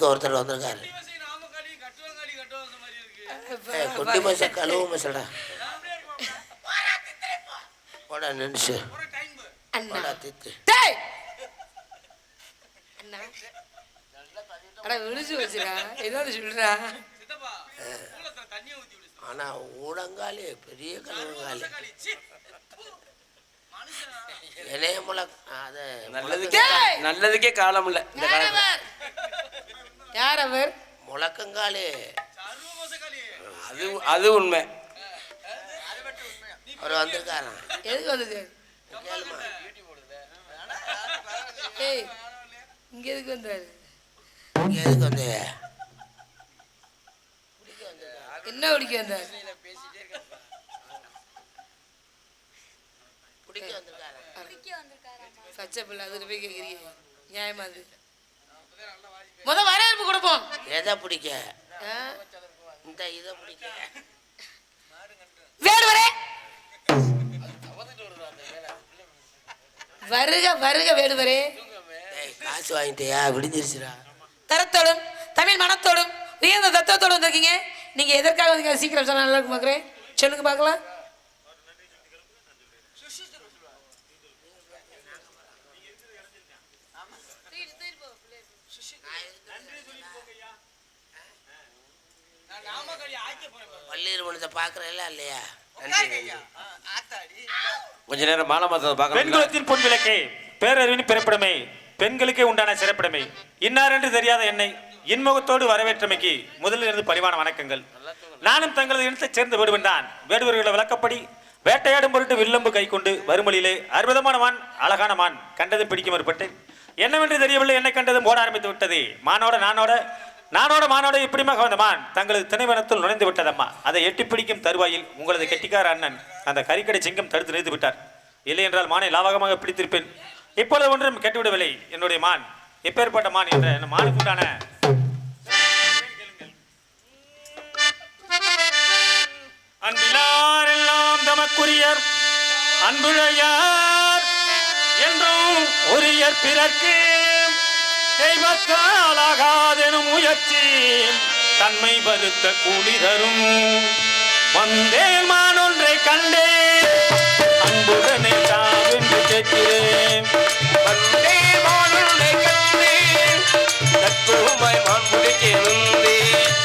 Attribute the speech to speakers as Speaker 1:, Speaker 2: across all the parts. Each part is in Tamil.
Speaker 1: கழுவுறதுக்கு ஒருத்தர் வந்திருக்காரு. குட்டி மச கழுவு மசடா போடா நினைச்சு
Speaker 2: விழிச்சு வச்சுடா ஏதாவது சொல்றா.
Speaker 1: ஆனா ஊடங்காலே பெரிய கழுவுங்காலே
Speaker 3: நல்லதுக்கே காலம் இல்ல.
Speaker 2: யார் அவர்?
Speaker 1: முழக்கங்காலே.
Speaker 3: அது உண்மை.
Speaker 1: அவர் வந்திருக்காரா?
Speaker 2: எதுக்கு வந்தது? ஏய் இங்க எதுக்கு வந்தாரு?
Speaker 1: இங்க எதுக்கு வந்த?
Speaker 2: என்ன குடிக்க வந்தாரு? பச்சை பிள்ளை அதுக்கு போய் கேட்குறீங்க நியாயமா? அது வரவேற்பு கொடுப்போம்.
Speaker 1: எதை பிடிக்க? இந்த இதை பிடிக்க.
Speaker 2: வேடுவரே வருக வருக வேடுவரே.
Speaker 1: காசு வாங்கிட்டியா? விடிஞ்சிருச்சுடா.
Speaker 2: தரத்தோடும் தமிழ் மனத்தோடும் உயர்ந்த தத்துவத்தோடு வந்திருக்கீங்க. நீங்க எதற்காக வந்து சீக்கிரம் சொன்னா நல்லா இருக்கும் பார்க்குறேன். சொல்லுங்க பார்க்கலாம்.
Speaker 1: பள்ளியில் மனத்தை பார்க்கறேன் இல்லையா?
Speaker 3: கொஞ்ச நேரம் மாலை மாதத்தை பார்க்க.
Speaker 4: பெண்குலத்தின் பொன் விளக்கே, பேரறிவின் பிறப்பிடமே, பெண்களுக்கே உண்டான சிறப்பிடமே, இன்னார் என்று தெரியாத என்னை இன்முகத்தோடு வரவேற்றமைக்கு முதலில் இருந்து பரிவான வணக்கங்கள். நானும் தங்களது இனத்தைச் சேர்ந்த வேடுவன் தான். வேடுவர்களை விளக்கப்படி வேட்டையாடும் பொருட்டு வில்லம்பு கை கொண்டு வருமொழியிலே அற்புதமான மான், அழகான மான் கண்டதும் பிடிக்க மறுபட்டு என்னவென்று தெரியவில்லை, என்னை கண்டதும் ஓட ஆரம்பித்து விட்டது. நானோட மானோட இப்படிமாக வந்த மான் தங்களது திணைவனத்தில் நுழைந்து விட்டதம்மா. அதை எட்டி பிடிக்கும் தருவாயில் உங்களது கெட்டிக்கார அண்ணன் அந்த கறிக்கடை சிங்கம் தடுத்து நிறுத்தி விட்டார். இல்லை என்றால் மானை லாவகமாக பிடித்திருப்பேன். இப்பொழுது ஒன்றும் கெட்டுவிடவில்லை. என்னுடைய மான் எப்பேற்பட்ட மான் என்ற மானுக்குண்டான அன்பிலார் எல்லாம் தமக்குரியர் அன்புழையார் என்றும் உரியர் பிறர்க்கு தெய்வத்தாலாகாதெனும் முயற்சி தன்மை வருத்த கூலி தரும். வந்தேன் மான் ஒன்றை கண்டேன் அன்புடனே தாவென்று கேட்கிறேன்.
Speaker 3: வந்தேன் மான் ஒன்றை கண்டேன் தற்போமை மான் முடிக்கிறேன்.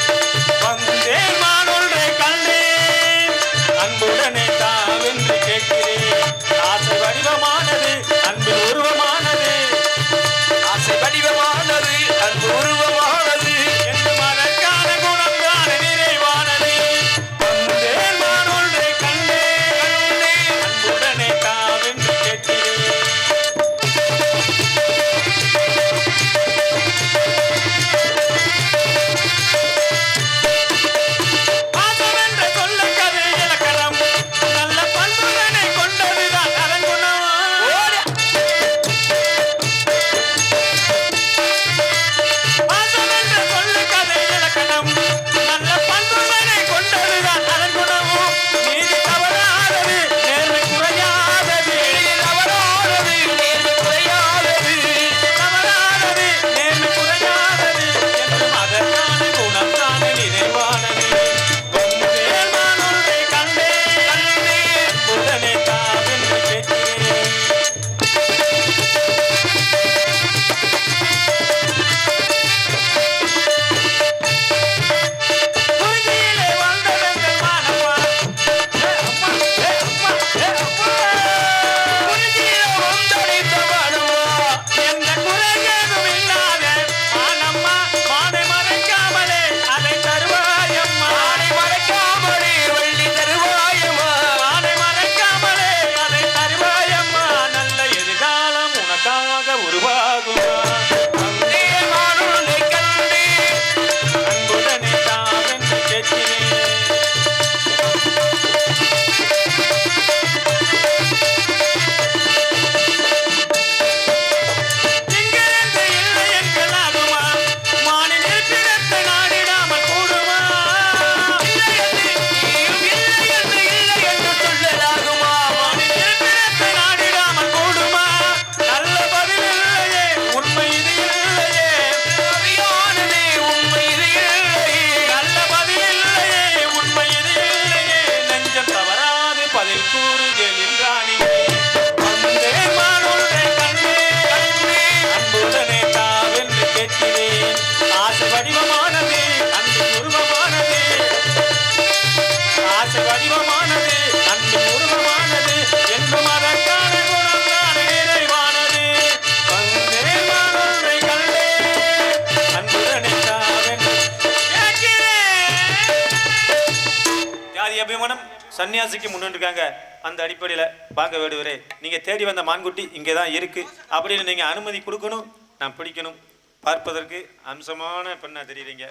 Speaker 4: வந்தேன் மான் ஒன்றை கண்டேன் அன்புடனே தாவென்று கேட்கிறேன். ஆசை வடிவமானது அன்பின் உருவமானது,
Speaker 3: ஆசை வடிவமானது அன்பு உருவமானது,
Speaker 4: என்று மனக்கான குணம் தான் நிறைவானது. வந்தேன் மான் ஒன்றை கூறுகளின் ராணியே வந்தேன் மானுன்னை கண்டேன் அன்புடனே தாவென்று கேட்கிறேன் ஆசை வடிவமானது அன்பு உருவமானது ஆசை வடிவமானது அன்பு உருவமானது என்றும் அதற்கான குணம் தான் நிறைவானது வந்தேன் மானுன்னை கண்டேன் அன்புடனே தாவென்று கேட்கிறேன். ஜாதி அபிமானம் சன்னியாசிக்கு முன்னிருக்காங்க. அந்த அடிப்படையில் வாங்க வேடுவரே, நீங்க தேடி வந்த மான்குட்டி இங்கே தான் இருக்கு அப்படின்னு நீங்க அனுமதி கொடுக்கணும். நான் பிடிக்கணும். பார்ப்பதற்கு அம்சமான பெண்ணா தெரியுறீங்க.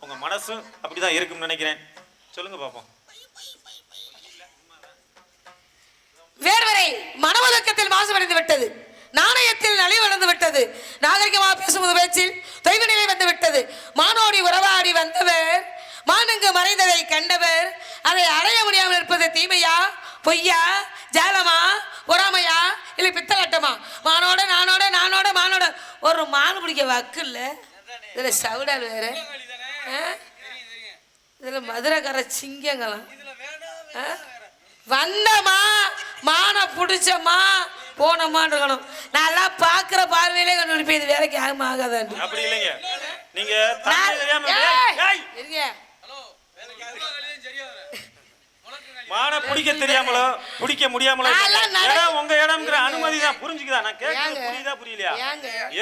Speaker 4: உங்க மனசும் அப்படிதான் இருக்கும்னு நினைக்கிறேன். சொல்லுங்க பாப்போம்.
Speaker 2: வேடுவரை மனவழக்கத்தில் மாசுபடைந்து விட்டது, நாணயத்தில் நலிவடைந்து விட்டது, நாகரிகமாக பேசுவது பேச்சில் தொய்வு நிலை வந்து விட்டது. மானோடி உறவாடி வந்தவர் மானங்கு மறைந்ததை கண்டவர் அதை அடைய முடியாமல் இருப்பது தீமையா, பொய்யா, ஜாலமா, பொறாமையா, இல்லை பித்தலாட்டமா? மானோட நானோட நானோட மானோட ஒரு மான் பிடிக்க வக்கு இல்லை. இதில் சவுடால் வேற, இதில் மதுரைக்கார சிங்கங்களாம். வந்தமா மான பிடிச்சமா போனமான்னு இருக்கணும். நல்லா பார்க்குற பார்வையிலே கண்டுபிடிப்பேன் இது வேலைக்கு ஆகும் ஆகாதாண்டு.
Speaker 4: அப்படி இல்லைங்க, நீங்க மான பிடிக்க தெரியாமலோ பிடிக்க முடியாமலோ இடம் உங்க இடம்ங்கிற அனுமதி தான். புரிஞ்சுக்குதா? நான் கேட்கறது புரியுதா புரியலையா?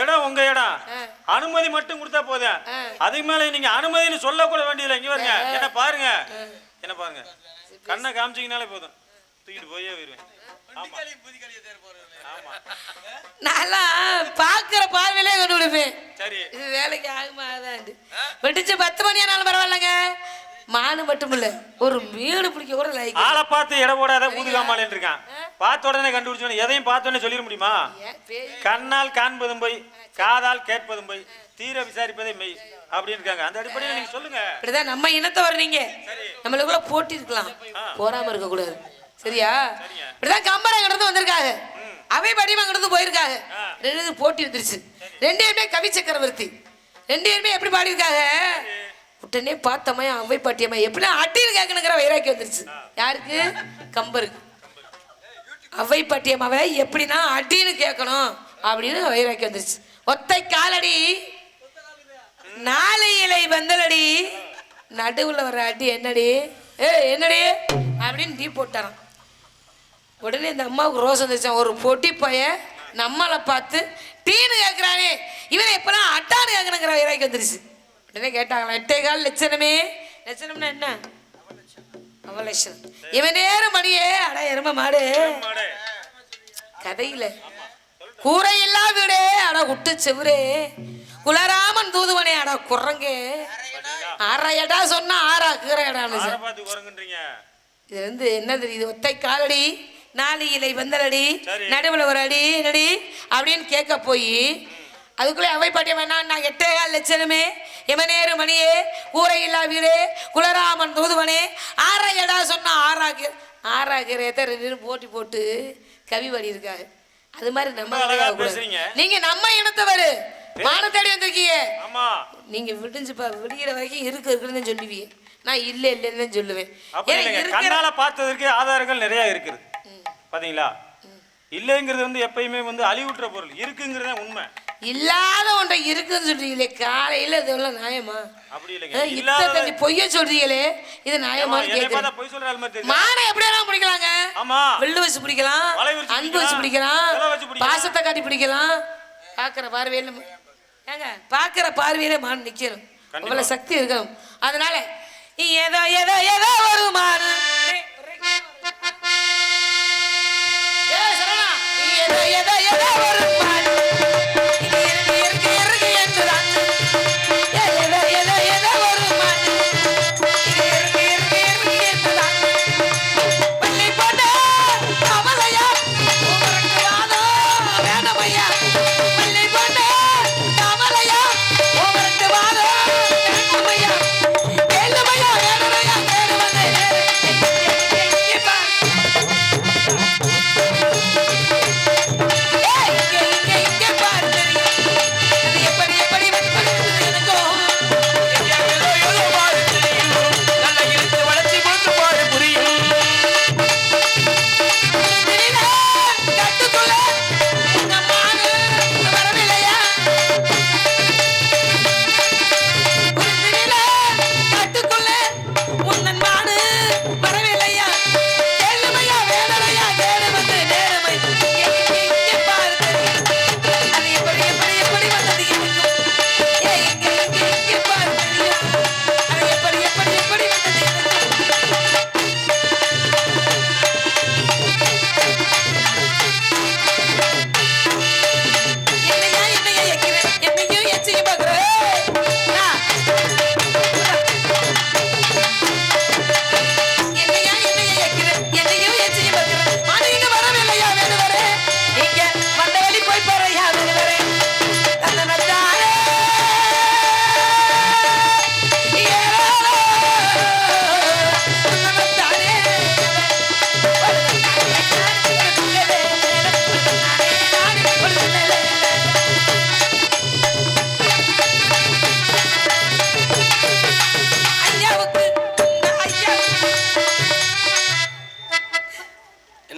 Speaker 4: இடம் உங்க இடம், அனுமதி மட்டும் கொடுத்தா போதும். அதுக்கு மேல நீங்க அனுமதினு சொல்ல கூட வேண்டியதில்லை. இங்க பாருங்க, என்ன பாருங்க, என்ன பாருங்க, கண்ணை காமிச்சிங்கனாலே போதும், தூக்கிட்டு போயே வருவேன்.
Speaker 2: நல்லா பாக்குற பார்வையிலே கொண்டு விடுப்பேன்.
Speaker 4: சரி,
Speaker 2: இது வேலைக்கு ஆகுமா ஆகாதாண்டு. வெடிச்சு 10 மணி ஆனாலும் பரவாயில்லங்க. மானு மட்டும் இல்ல, ஒரு மீன் பிடிக்க கூட லைக்.
Speaker 4: ஆளை பார்த்து இட போடாத ஊதுகாமாலேன்னு இருக்கான். பார்த்த உடனே கண்டுபிடிச்சோன்னு எதையும் பார்த்த உடனே சொல்லிட முடியுமா? கண்ணால் காண்பதும் போய், காதால் கேட்பதும் போய், தீர விசாரிப்பதே மெய் அப்படின்னு இருக்காங்க. அந்த அடிப்படையில் நீங்க சொல்லுங்க. இப்படிதான் நம்ம இனத்தை வர்றீங்க, நம்மளுக்குள்ள போட்டி இருக்கலாம், போராம இருக்க கூடாது. சரியா? இப்படிதான் கம்பராங்கிட்ட வந்திருக்காங்க, அவை படிமங்கிட்ட போயிருக்காங்க. 2 போட்டி வந்துருச்சு. 2 பேருமே கவி சக்கரவர்த்தி. 2 பேருமே எப்படி பாடியிருக்காங்க? உடனே பார்த்தம்மா அவை பாட்டியம்மா எப்படிலாம் அட்டின்னு கேட்கணுங்கிற வைராக்கி வந்துருச்சு. யாருக்கு? கம்பருக்கு. அவை பாட்டியம்மாவை எப்படின்னா அட்டின்னு கேட்கணும் அப்படின்னு வைராக்கி வந்துருச்சு. ஒத்தை காலடி 4 இலை வந்தலடி, நடுவில் வர்ற அடி என்னடி என்னடி அப்படின்னு டீ போட்டாராம். உடனே இந்த அம்மாவுக்கு ரோஸ் வந்துருச்சான். ஒரு பொட்டி பையன் நம்மளை பார்த்து டீன்னு கேட்குறானே, இவனை எப்போலாம் அட்டான்னு கேட்கணுங்கிற வைராக்கி வந்துருச்சு. உடனே கேட்டாங்களா, 8 லட்சணமே. லட்சணம்னா என்ன? அவலட்சணம். இவன் நேரம் மணியே அட எரும மாடு கதையில கூரையில்லா வீடே அட விட்டு செவரே குலராமன் தூதுவனே அட குரங்கே ஆறாயடா சொன்னா ஆறாக்குறடான்னு. இது வந்து என்ன தெரியுது? ஒத்தை காலடி 4 இலை வந்தலடி, நடுவில் ஒரு அடி என்னடி அப்படின்னு கேட்க போய் அதுக்குள்ளே அவை பாட்டிய வேணாம். நான் 8 லட்சணமே, எமனேறு மணியே, கூரையில்லா வீடே, குலராமன் தூதுவனே, ஆறாயடா சொன்னா ஆறாக்கிறத 2 போட்டி போட்டு கவி பாடி இருக்காங்க. அது மாதிரி நம்ம நீங்க நம்ம இனத்தவரு மான தேடி வந்திருக்கீங்க. நீங்க விடிகிற வரைக்கும் இருக்குன்னு சொல்லுவீங்க, நான் இல்ல இல்லைன்னு சொல்லுவேன். கண்ணால பார்த்ததற்கு ஆதாரங்கள் நிறைய இருக்குது பாத்தீங்களா? இல்லைங்கிறது வந்து எப்பயுமே வந்து அழிவுற்ற பொருள், இருக்குங்கிறது உண்மை.
Speaker 2: இல்லாத ஒன்றை இருக்குன்னு சொல்றீங்களே காலையில, இதெல்லாம் நியாயமா?
Speaker 4: அப்படி இல்லைங்க,
Speaker 2: பொய்ய சொல்றீங்களே, இது நியாயமா? மானை எப்படியெல்லாம் பிடிக்கலாங்க? வெள்ளு வச்சு பிடிக்கலாம், அன்பு வச்சு பிடிக்கலாம், பாசத்தை காட்டி பிடிக்கலாம். பாக்குற பார்வையில ஏங்க, பாக்குற பார்வையில மான் நிக்கணும், அவ்வளவு சக்தி இருக்கணும். அதனால ஏதோ ஏதோ ஏதோ ஒரு மான் ஏதோ ஏதோ ஏதோ ஒரு மான்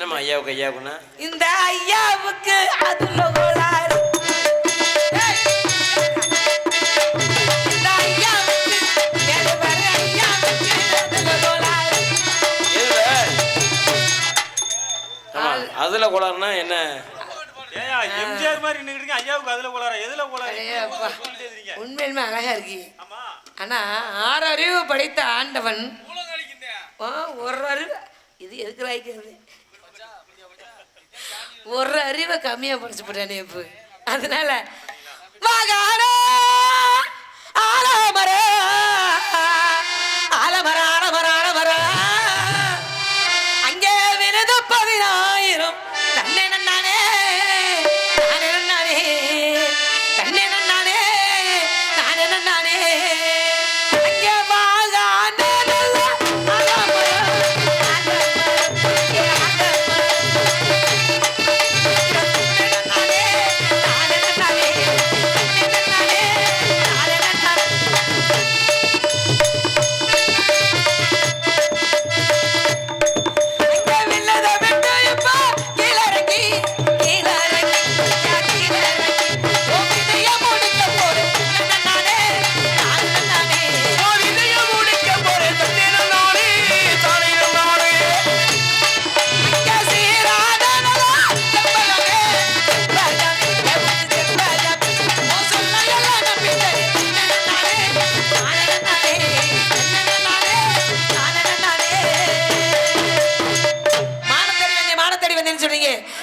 Speaker 3: என்னம்மா ஐயாவுக்குன்னா
Speaker 2: இந்த ஐயாவுக்கு அதுல கோளாறு. ஏய், இந்த ஐயாவுக்கு வேறு வேறு ஐயாவுக்கு அதுல கோளாறு.
Speaker 3: அதுல கோளாறுனா என்ன?
Speaker 4: ஏயா எம்ஜிஆர் மாதிரி நின்னுக்கிட்டு ஐயாவுக்கு அதுல கோளாறு எதுல கோளாறு?
Speaker 2: ஐயப்பா, உண்மையிலுமே அழகா இருக்கு.
Speaker 4: ஆமா
Speaker 2: ஆனா 6 அறிவு படைத்த ஆண்டவன் ஒரு அறிவு இது எதுக்கு வாய்க்கிறது, ஒரு அறிவை கம்மியா படிச்சு போட்டானே இப்ப. அதனால மகாரா ஆலமர ஆலமர ஆலமர ஆலமர அங்கே விருது 10,000 தன்னை நன்னானே நானே நன்னானே தன்னை நன்னானே நானே நன்னானே அங்கே வாகான நல்ல ஆலமர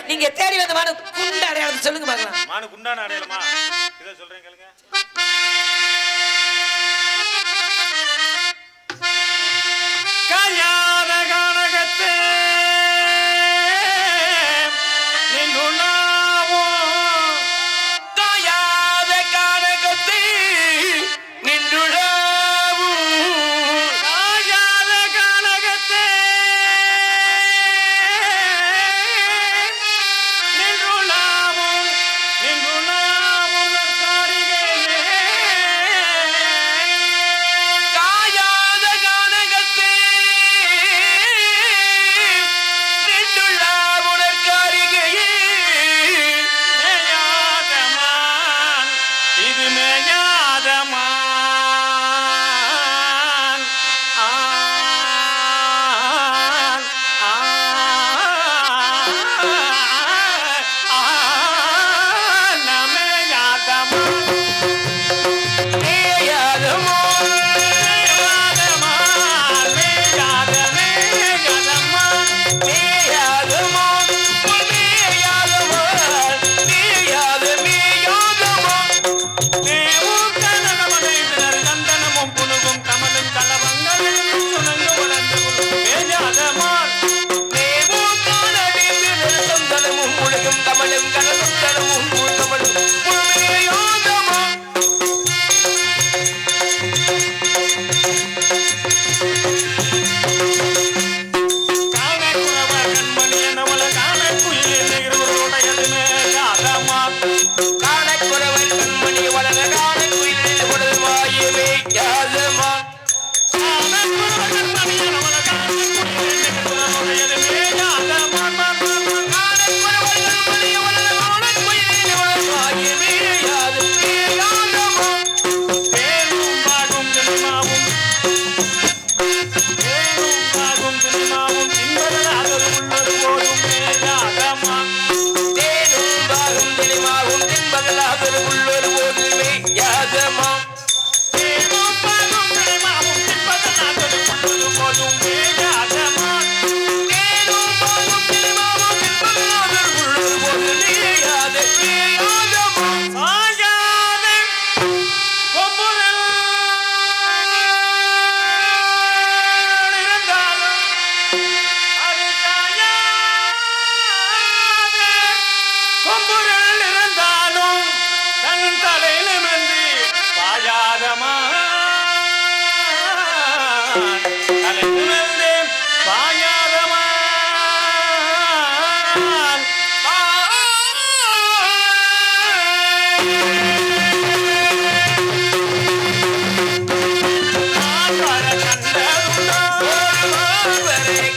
Speaker 2: நீங்க தேடி வந்த மானு குண்ட அடையாளம் சொல்லுங்க பார்க்கலாம்.
Speaker 4: மானு குண்டான அடையாளமா? இத சொல்றேன் கேளுங்க. காயாத கானகத்தே நின்னுனாவோ
Speaker 3: காயாத கானகத்தே நின்றுடாவோ
Speaker 4: காயாத கானகத்தே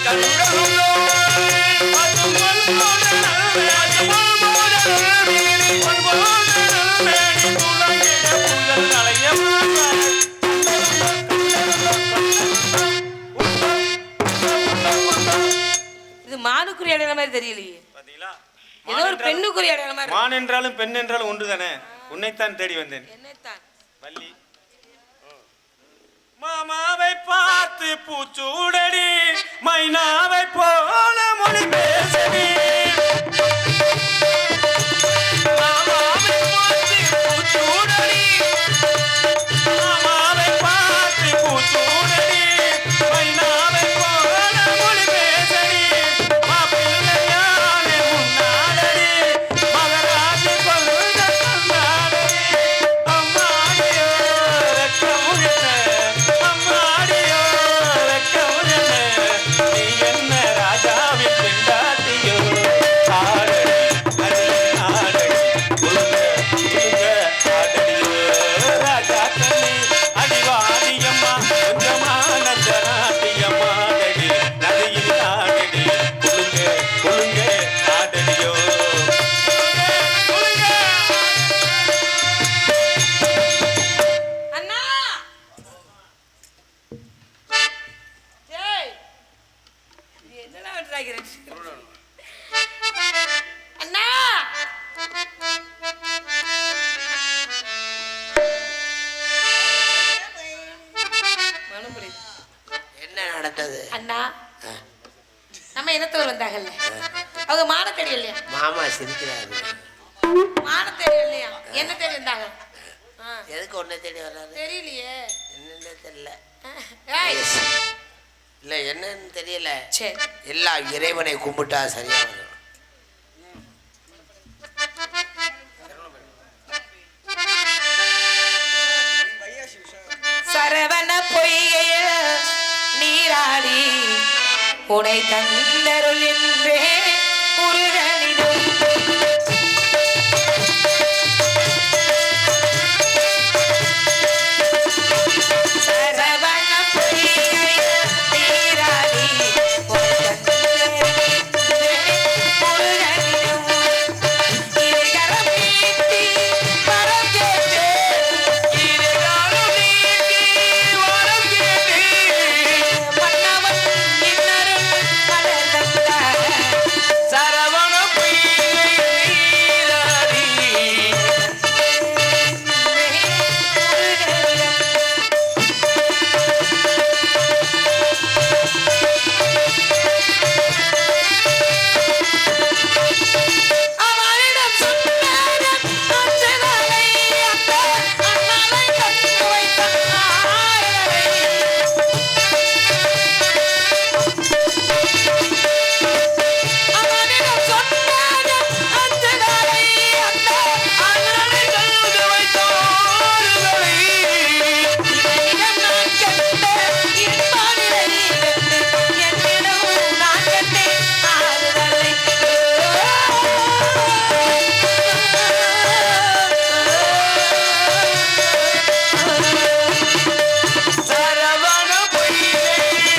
Speaker 3: கண்டோ
Speaker 2: ஆணுக்குரிய அடையாள மாதிரி தெரியலையே.
Speaker 4: பாத்தீங்களா?
Speaker 2: ஏதோ ஒரு பெண்ணுக்குரிய அடையாள மாதிரி.
Speaker 4: மான் என்றாலும் பெண் என்றாலும் ஒன்றுதானே. உன்னைத்தான் தேடி வந்தேன்.
Speaker 2: என்னைத்தான்?
Speaker 4: வள்ளி. மாமாவை பார்த்து பூச்சூடடி, மைனாவை போல மொழி பேசடி. மாமாவை பார்த்து பூச்சூடடி, மாமாவை பார்த்து பூச்சூடடி, மைனாவை போல மொழி பேசடி. மாப்பிள்ளையானே முன்னாடடி, மகராசி கொள்ளுத கண்ணாடடி. அம்மாடியோ ரெக்கமுடின, அம்மாடியோ ரெக்கமுடின, நீ என்ன ராஜாவின் பெண்டாட்டியோ. ஆடடி அடி ஆடடி, உழுங்க உழுங்க ஆடடியோ. ராஜா கண்ணி அடிவாடியம்மா, கொஞ்சமான நாட்டியம்மாடடி, நதியில் ஆடடி, உழுங்க உழுங்க ஆடடியோ. உழுங்க
Speaker 2: அண்ணா ஏய் நீ என்னடா பண்றாங்க அண்ணா மனுபடி
Speaker 1: என்ன நடந்தது?
Speaker 2: அண்ணா நம்ம இனத்தவர் வந்தாங்கல்ல, அவங்க மான தெரியலையா?
Speaker 1: மாமா சிரிக்கிறாரு.
Speaker 2: மான தெரியலையா? என்ன தேடி வந்தாங்க?
Speaker 1: எதுக்கு ஒன்றை தேடி வர்றாரு?
Speaker 2: தெரியலையே.
Speaker 1: என்னன்னு தெரியல.
Speaker 2: ஏய்
Speaker 1: இல்ல என்னன்னு தெரியல.
Speaker 2: சரி
Speaker 1: எல்லாம் இறைவனை கும்பிட்டா சரியா வரும்.
Speaker 2: சரவண பொய்கைய நீராடி உனை தந்தருள் என்றே முருகனிடம் சரவண பொய்கைய நீராடி உனை தந்தருள் என்றே முருகனிடம் இருகரம் நீட்டி வரம் கேட்டேன். மன்னவன் இன்னருள் மலர் தந்தார்.
Speaker 3: சரவண பொய்யாடி
Speaker 2: அவனிடம் சொன்னார் அந்த நாளை, அந்த அண்ணாளை கண்டு வைத்த ஆயரை. அவனிடம் சொன்னார் அந்த நாளை, அந்த அண்ணாளை கண்டு வைத்த ஆயரை. இவனிடம் நான் கண்ட இன்பானிலை கண்டு என்னிடம் நான் கண்டேன் ஆறுதலை.
Speaker 3: சரவண பொய்யாடி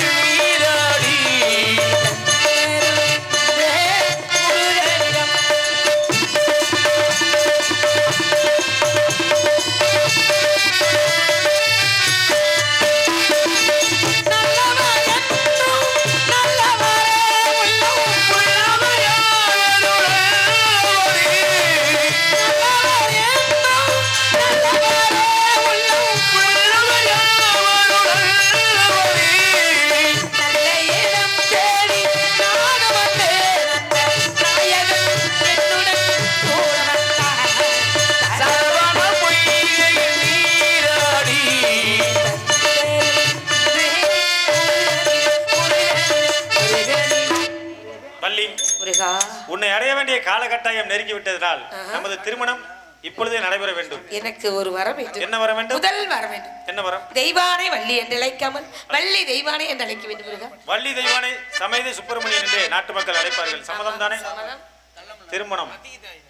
Speaker 3: சரவண பொய்யாடி
Speaker 4: வள்ளி,
Speaker 2: முருகா
Speaker 4: உன்னை அடைய வேண்டிய காலகட்டாயம் நெருங்கி விட்டதனால் நமது திருமணம் இப்பொழுதே நடைபெற வேண்டும்.
Speaker 2: எனக்கு ஒரு வரம் வேண்டும்.
Speaker 4: என்ன வர வேண்டும்?
Speaker 2: முதல் வர வேண்டும்.
Speaker 4: என்ன வரம்?
Speaker 2: தெய்வானை வள்ளி என்று அழைக்காமல் வள்ளி தெய்வானை என்று அழைக்க வேண்டும் முருகா.
Speaker 4: வள்ளி தெய்வானை சமேத சுப்பிரமணியன் என்று நாட்டு மக்கள் அழைப்பார்கள். சம்மதம் தானே?
Speaker 2: சம்மதம்.
Speaker 4: திருமணம்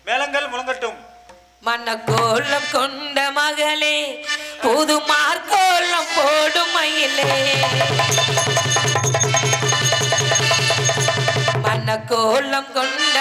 Speaker 4: மேளங்கள் முழங்கட்டும்.
Speaker 2: மனக்கோலம் கொண்ட மகளே, புது மார்க்கோலம் போடும் மயிலே. மனக்கோலம் கொண்ட